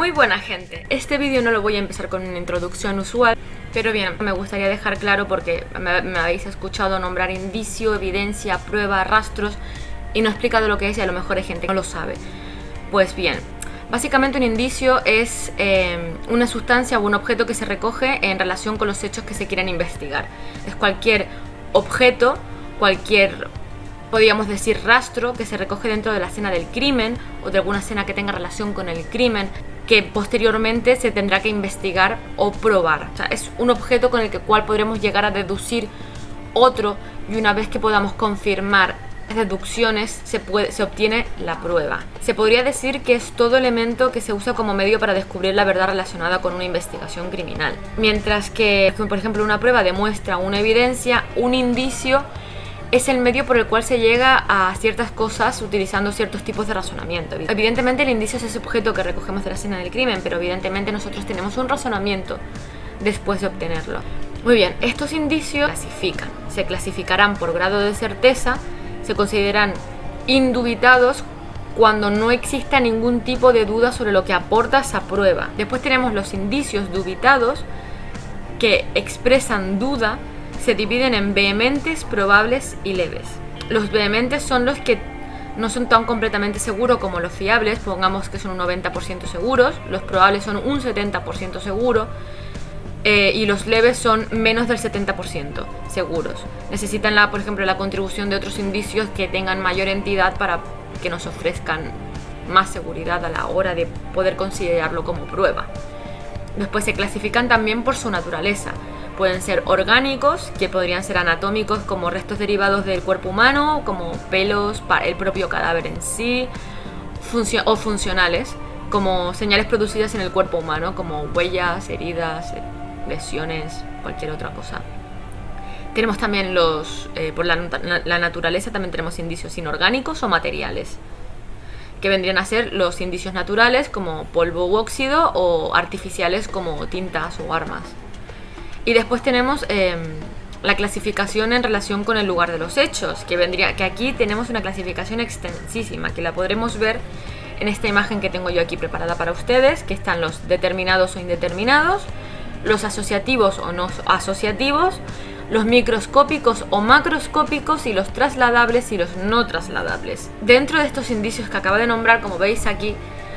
Muy buena gente, este vídeo no lo voy a empezar con una introducción usual, pero bien, me gustaría dejar claro porque me habéis escuchado nombrar indicio, evidencia, prueba, rastros y no he explicado lo que es y a lo mejor hay gente que no lo sabe. Pues bien, básicamente un indicio es una sustancia o un objeto que se recoge en relación con los hechos que se quieren investigar. Es cualquier objeto, cualquier, podríamos decir, rastro que se recoge dentro de la escena del crimen o de alguna escena que tenga relación con el crimen, que posteriormente se tendrá que investigar o probar. O sea, es un objeto con el cual podremos llegar a deducir otro, y una vez que podamos confirmar las deducciones se obtiene la prueba. Se podría decir que es todo elemento que se usa como medio para descubrir la verdad relacionada con una investigación criminal. Mientras que, por ejemplo, una prueba demuestra una evidencia, un indicio es el medio por el cual se llega a ciertas cosas utilizando ciertos tipos de razonamiento. Evidentemente el indicio es ese objeto que recogemos de la escena del crimen, pero evidentemente nosotros tenemos un razonamiento después de obtenerlo. Muy bien, estos indicios se clasificarán por grado de certeza, se consideran indubitados cuando no exista ningún tipo de duda sobre lo que aporta esa prueba. Después tenemos los indicios dubitados, que expresan duda. Se dividen en vehementes, probables y leves. Los vehementes son los que no son tan completamente seguros como los fiables, pongamos que son un 90% seguros. Los probables son un 70% seguro. Y los leves son menos del 70% seguros. Necesitan, por ejemplo, la contribución de otros indicios que tengan mayor entidad para que nos ofrezcan más seguridad a la hora de poder considerarlo como prueba. Después se clasifican también por su naturaleza. Pueden ser orgánicos, que podrían ser anatómicos como restos derivados del cuerpo humano, como pelos, el propio cadáver en sí, o funcionales, como señales producidas en el cuerpo humano, como huellas, heridas, lesiones, cualquier otra cosa. Tenemos también por la naturaleza también tenemos indicios inorgánicos o materiales, que vendrían a ser los indicios naturales como polvo u óxido, o artificiales como tintas o armas. Y después tenemos la clasificación en relación con el lugar de los hechos, que aquí tenemos una clasificación extensísima, que la podremos ver en esta imagen que tengo yo aquí preparada para ustedes, que están los determinados o indeterminados, los asociativos o no asociativos, los microscópicos o macroscópicos, y los trasladables y los no trasladables. Dentro de estos indicios que acabo de nombrar, como veis aquí,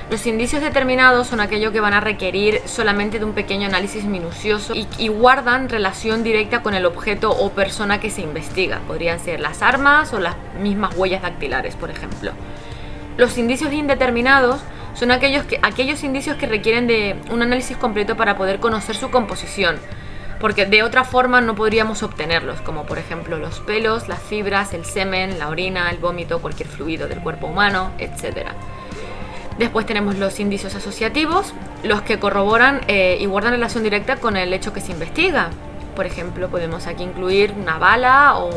los indicios determinados son aquellos que van a requerir solamente de un pequeño análisis minucioso y guardan relación directa con el objeto o persona que se investiga. Podrían ser las armas o las mismas huellas dactilares, por ejemplo. Los indicios indeterminados son aquellos indicios que requieren de un análisis completo para poder conocer su composición, porque de otra forma no podríamos obtenerlos, como por ejemplo los pelos, las fibras, el semen, la orina, el vómito, cualquier fluido del cuerpo humano, etc. Después tenemos los indicios asociativos, los que corroboran y guardan relación directa con el hecho que se investiga. Por ejemplo, podemos aquí incluir una bala o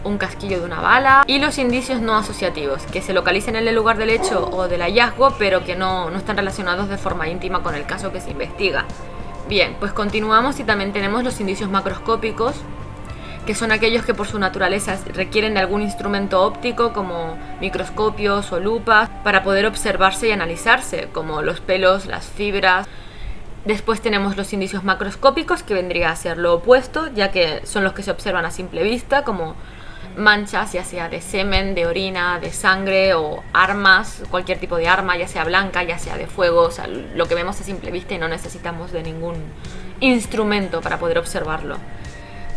un casquillo de una bala. Y los indicios no asociativos, que se localizan en el lugar del hecho o del hallazgo, pero que no están relacionados de forma íntima con el caso que se investiga. Bien, pues continuamos y también tenemos los indicios macroscópicos, que son aquellos que por su naturaleza requieren de algún instrumento óptico como microscopios o lupas para poder observarse y analizarse, como los pelos, las fibras. Después tenemos los indicios macroscópicos, que vendría a ser lo opuesto, ya que son los que se observan a simple vista, como manchas, ya sea de semen, de orina, de sangre, o armas, cualquier tipo de arma, ya sea blanca, ya sea de fuego, o sea, lo que vemos a simple vista y no necesitamos de ningún instrumento para poder observarlo.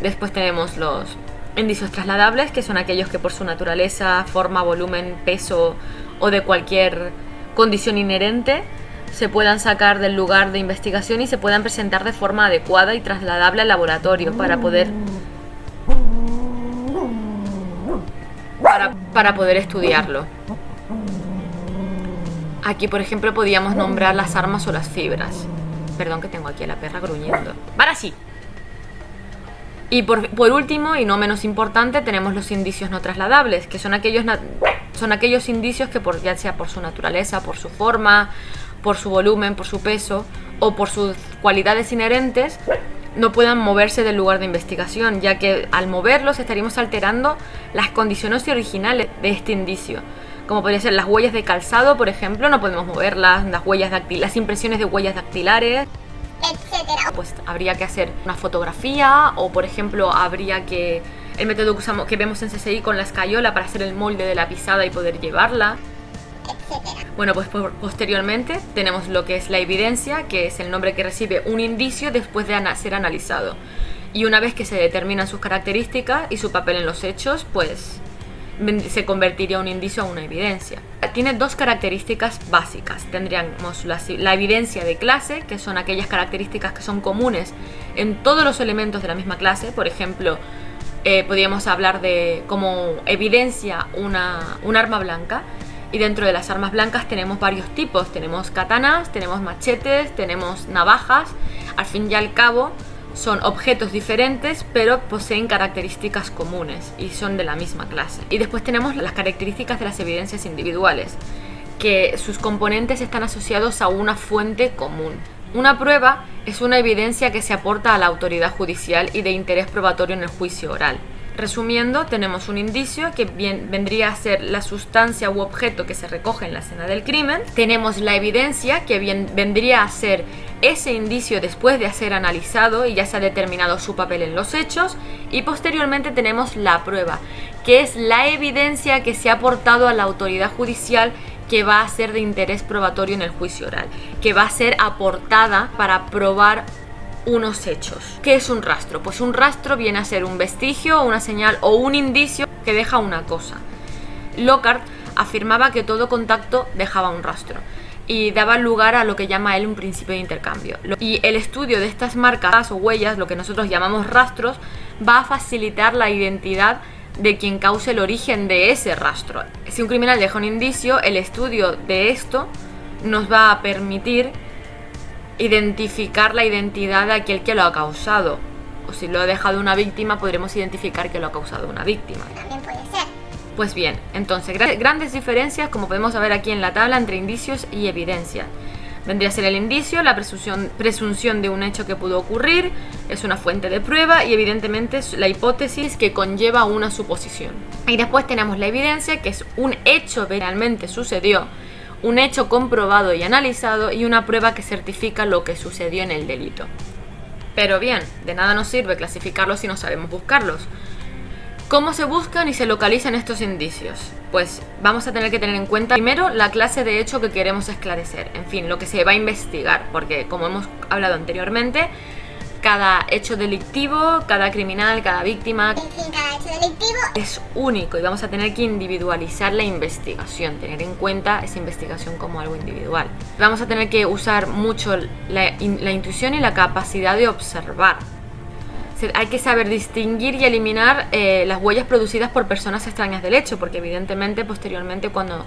Después tenemos los indicios trasladables, que son aquellos que por su naturaleza, forma, volumen, peso o de cualquier condición inherente se puedan sacar del lugar de investigación y se puedan presentar de forma adecuada y trasladable al laboratorio para poder estudiarlo. Aquí, por ejemplo, podríamos nombrar las armas o las fibras. Perdón, que tengo aquí a la perra gruñendo. ¡Para sí! Y por último, y no menos importante, tenemos los indicios no trasladables, que son aquellos indicios que ya sea por su naturaleza, por su forma, por su volumen, por su peso o por sus cualidades inherentes, no puedan moverse del lugar de investigación, ya que al moverlos estaríamos alterando las condiciones originales de este indicio. como podría ser las huellas de calzado, por ejemplo, no podemos moverlas, las impresiones de huellas dactilares, etcétera. Pues habría que hacer una fotografía, o por ejemplo habría que el método que vemos en CSI con la escayola para hacer el molde de la pisada y poder llevarla, etcétera. Bueno, pues posteriormente tenemos lo que es la evidencia, que es el nombre que recibe un indicio después de ser analizado. Y una vez que se determinan sus características y su papel en los hechos, pues se convertiría un indicio a una evidencia. Tiene dos características básicas. Tendríamos la evidencia de clase, que son aquellas características que son comunes en todos los elementos de la misma clase. Por ejemplo, podríamos hablar de como evidencia un arma blanca. Y dentro de las armas blancas tenemos varios tipos. Tenemos katanas, tenemos machetes, tenemos navajas. Al fin y al cabo son objetos diferentes, pero poseen características comunes y son de la misma clase. Y después tenemos las características de las evidencias individuales, que sus componentes están asociados a una fuente común. Una prueba es una evidencia que se aporta a la autoridad judicial y de interés probatorio en el juicio oral. Resumiendo, tenemos un indicio que vendría a ser la sustancia u objeto que se recoge en la escena del crimen. Tenemos la evidencia, que vendría a ser ese indicio después de ser analizado y ya se ha determinado su papel en los hechos. Y posteriormente tenemos la prueba, que es la evidencia que se ha aportado a la autoridad judicial, que va a ser de interés probatorio en el juicio oral, que va a ser aportada para probar unos hechos. ¿Qué es un rastro? Pues un rastro viene a ser un vestigio, una señal o un indicio que deja una cosa. Lockhart afirmaba que todo contacto dejaba un rastro y daba lugar a lo que llama él un principio de intercambio. Y el estudio de estas marcas o huellas, lo que nosotros llamamos rastros, va a facilitar la identidad de quien cause el origen de ese rastro. Si un criminal deja un indicio, el estudio de esto nos va a permitir identificar la identidad de aquel que lo ha causado. O si lo ha dejado una víctima, podremos identificar que lo ha causado una víctima. También puede ser. Pues bien, entonces, grandes diferencias, como podemos ver aquí en la tabla, entre indicios y evidencia. Vendría a ser el indicio, la presunción de un hecho que pudo ocurrir, es una fuente de prueba, y evidentemente es la hipótesis que conlleva una suposición. Y después tenemos la evidencia, que es un hecho que realmente sucedió, un hecho comprobado y analizado, y una prueba que certifica lo que sucedió en el delito. Pero bien, de nada nos sirve clasificarlos si no sabemos buscarlos. ¿Cómo se buscan y se localizan estos indicios? Pues vamos a tener que tener en cuenta primero la clase de hecho que queremos esclarecer, en fin, lo que se va a investigar, porque como hemos hablado anteriormente, cada hecho delictivo, cada criminal, cada víctima, en fin, cada hecho delictivo es único y vamos a tener que individualizar la investigación, tener en cuenta esa investigación como algo individual. Vamos a tener que usar mucho la intuición y la capacidad de observar. Hay que saber distinguir y eliminar las huellas producidas por personas extrañas del hecho, porque evidentemente posteriormente cuando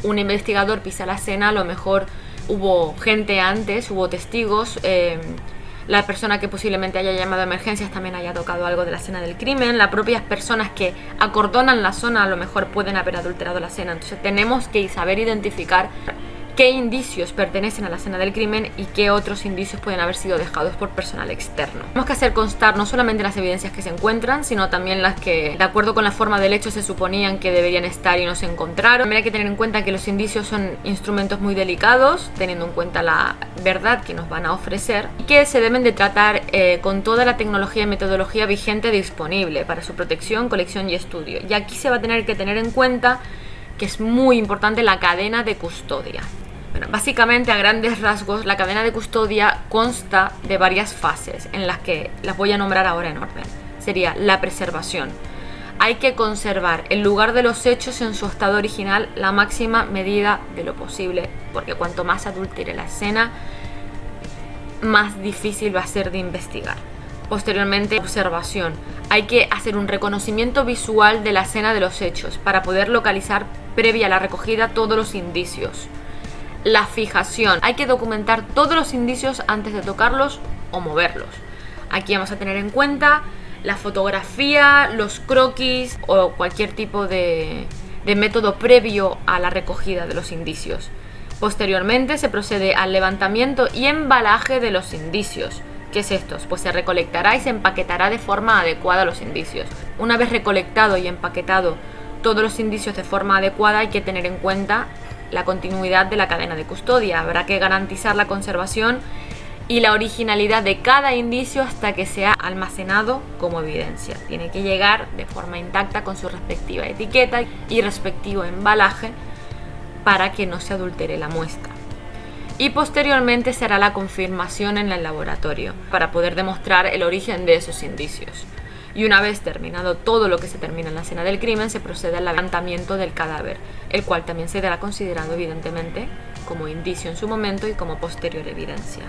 un investigador pisa la escena, a lo mejor hubo gente antes, hubo testigos, la persona que posiblemente haya llamado a emergencias también haya tocado algo de la escena del crimen, las propias personas que acordonan la zona a lo mejor pueden haber adulterado la escena. Entonces tenemos que saber identificar qué indicios pertenecen a la escena del crimen y qué otros indicios pueden haber sido dejados por personal externo. Tenemos que hacer constar no solamente las evidencias que se encuentran, sino también las que, de acuerdo con la forma del hecho, se suponían que deberían estar y no se encontraron. También hay que tener en cuenta que los indicios son instrumentos muy delicados, teniendo en cuenta la verdad que nos van a ofrecer, y que se deben de tratar con toda la tecnología y metodología vigente disponible para su protección, colección y estudio. Y aquí se va a tener que tener en cuenta que es muy importante la cadena de custodia. Bueno, básicamente, a grandes rasgos, la cadena de custodia consta de varias fases, en las que las voy a nombrar ahora en orden. Sería la preservación. Hay que conservar el lugar de los hechos en su estado original la máxima medida de lo posible, porque cuanto más adultere la escena, más difícil va a ser de investigar. Posteriormente, observación. Hay que hacer un reconocimiento visual de la escena de los hechos para poder localizar previa a la recogida todos los indicios. La fijación. Hay que documentar todos los indicios antes de tocarlos o moverlos. Aquí vamos a tener en cuenta la fotografía, los croquis o cualquier tipo de método previo a la recogida de los indicios. Posteriormente se procede al levantamiento y embalaje de los indicios. ¿Qué es esto? Pues se recolectará y se empaquetará de forma adecuada los indicios. Una vez recolectado y empaquetado todos los indicios de forma adecuada, hay que tener en cuenta la continuidad de la cadena de custodia. Habrá que garantizar la conservación y la originalidad de cada indicio hasta que sea almacenado como evidencia. Tiene que llegar de forma intacta con su respectiva etiqueta y respectivo embalaje para que no se adultere la muestra. Y posteriormente se hará la confirmación en el laboratorio para poder demostrar el origen de esos indicios. Y una vez terminado todo lo que se termina en la escena del crimen, se procede al levantamiento del cadáver, el cual también será considerado evidentemente como indicio en su momento y como posterior evidencia.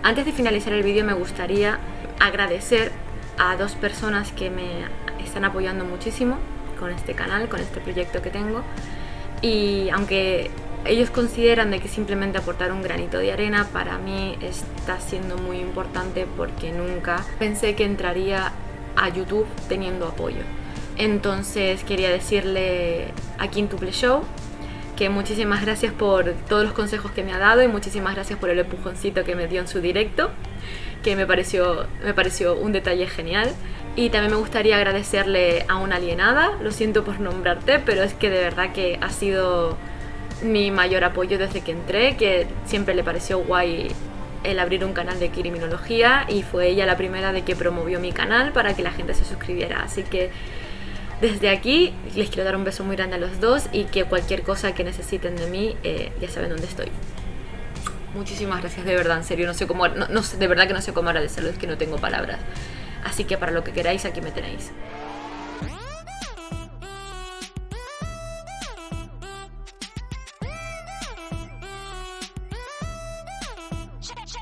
Antes de finalizar el vídeo me gustaría agradecer a 2 personas que me están apoyando muchísimo con este canal, con este proyecto que tengo, y aunque ellos consideran de que simplemente aportar un granito de arena, para mí está siendo muy importante porque nunca pensé que entraría a YouTube teniendo apoyo. Entonces quería decirle a Quintuple Show que muchísimas gracias por todos los consejos que me ha dado y muchísimas gracias por el empujoncito que me dio en su directo, que me pareció un detalle genial. Y también me gustaría agradecerle a Una Alienada, lo siento por nombrarte, pero es que de verdad que ha sido mi mayor apoyo desde que entré, que siempre le pareció guay el abrir un canal de criminología y fue ella la primera de que promovió mi canal para que la gente se suscribiera. Así que desde aquí les quiero dar un beso muy grande a los dos y que cualquier cosa que necesiten de mí ya saben dónde estoy. Muchísimas gracias, de verdad, en serio, no sé cómo, de verdad que no sé cómo agradecerlo, es que no tengo palabras. Así que para lo que queráis, aquí me tenéis. Check.